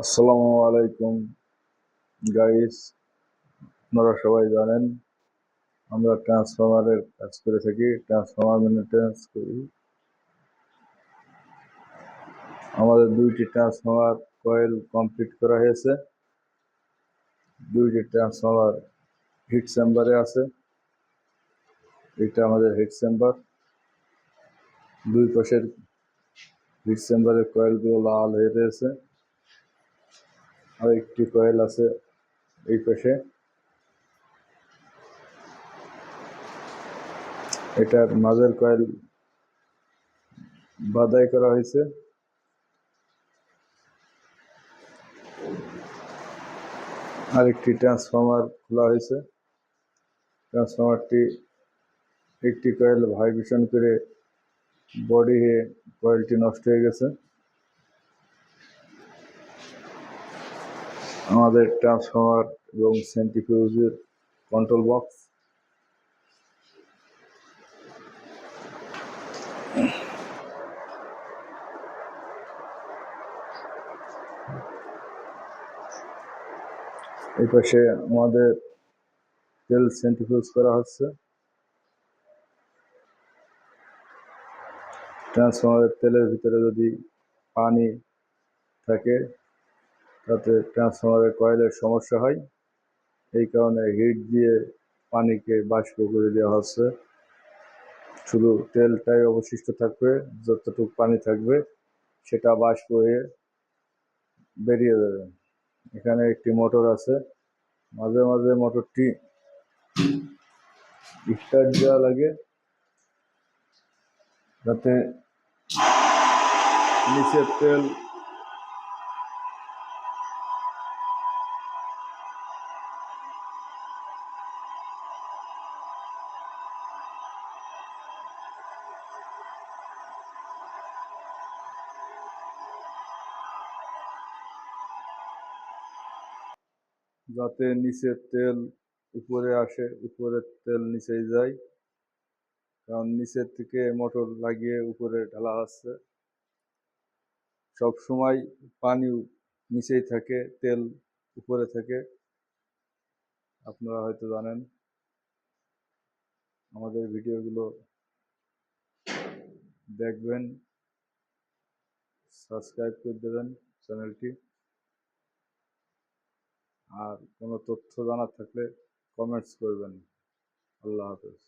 আসসালামু আলাইকুম গাইস, আপনারা সবাই জানেন আমরা ট্রান্সফরমারের কাজ করে থাকি, ট্রান্সফরমার মেনটেন্যান্স করি। আমাদের 2টি ট্রান্সফরমার কয়েল কমপ্লিট করা হয়েছে। 2টি ট্রান্সফরমার হিট চেম্বারে আছে। এটা আমাদের হিট চেম্বার। 2 পাশের হিট চেম্বারের কয়েলগুলো লাল হয়ে রয়েছে, আর একটি কয়েল আছে এই পাশে। এটার মাঝের কয়েল বাদাই করা হয়েছে। আরেকটি ট্রান্সফরমার খোলা হয়েছে। ট্রান্সফরমারটি একটি কয়েল ভাইব্রেশন করে বডি হয়ে কয়েলটি নষ্ট হয়ে গেছে। আমাদের ট্রান্সফরমার এবং সেন্ট্রিফিউজের কন্ট্রোল বক্স। এই পাশে আমাদের তেল সেন্ট্রিফিউজ করা হচ্ছে। ট্রান্সফরমারের তেলের ভিতরে যদি পানি থাকে তাতে ট্রান্সফরমারের কয়েলের সমস্যা হয়। এই কারণে হিট দিয়ে পানিকে বাষ্প করে দেওয়া হচ্ছে। শুধু তেলটাই অবশিষ্ট থাকবে, যতটুকু পানি থাকবে সেটা বাষ্প হয়ে বেরিয়ে যাবে। এখানে একটি মোটর আছে, মাঝে মাঝে মোটরটি স্টার্ট দেওয়া লাগে যাতে নিচের তেল যাতে নিচের তেল উপরে আসে, উপরের তেল নিচে যায়, কারণ নিচের থেকে মোটর লাগিয়ে উপরে ঢালা হচ্ছে। সব সময় পানি নিচেই থাকে, তেল উপরে থাকে। আপনারা হয়তো জানেন। আমাদের ভিডিওগুলো দেখবেন, সাবস্ক্রাইব করে দেবেন চ্যানেলটি। আর কোনো তথ্য জানার থাকলে কমেন্টস করবেন। আল্লাহ হাফেজ।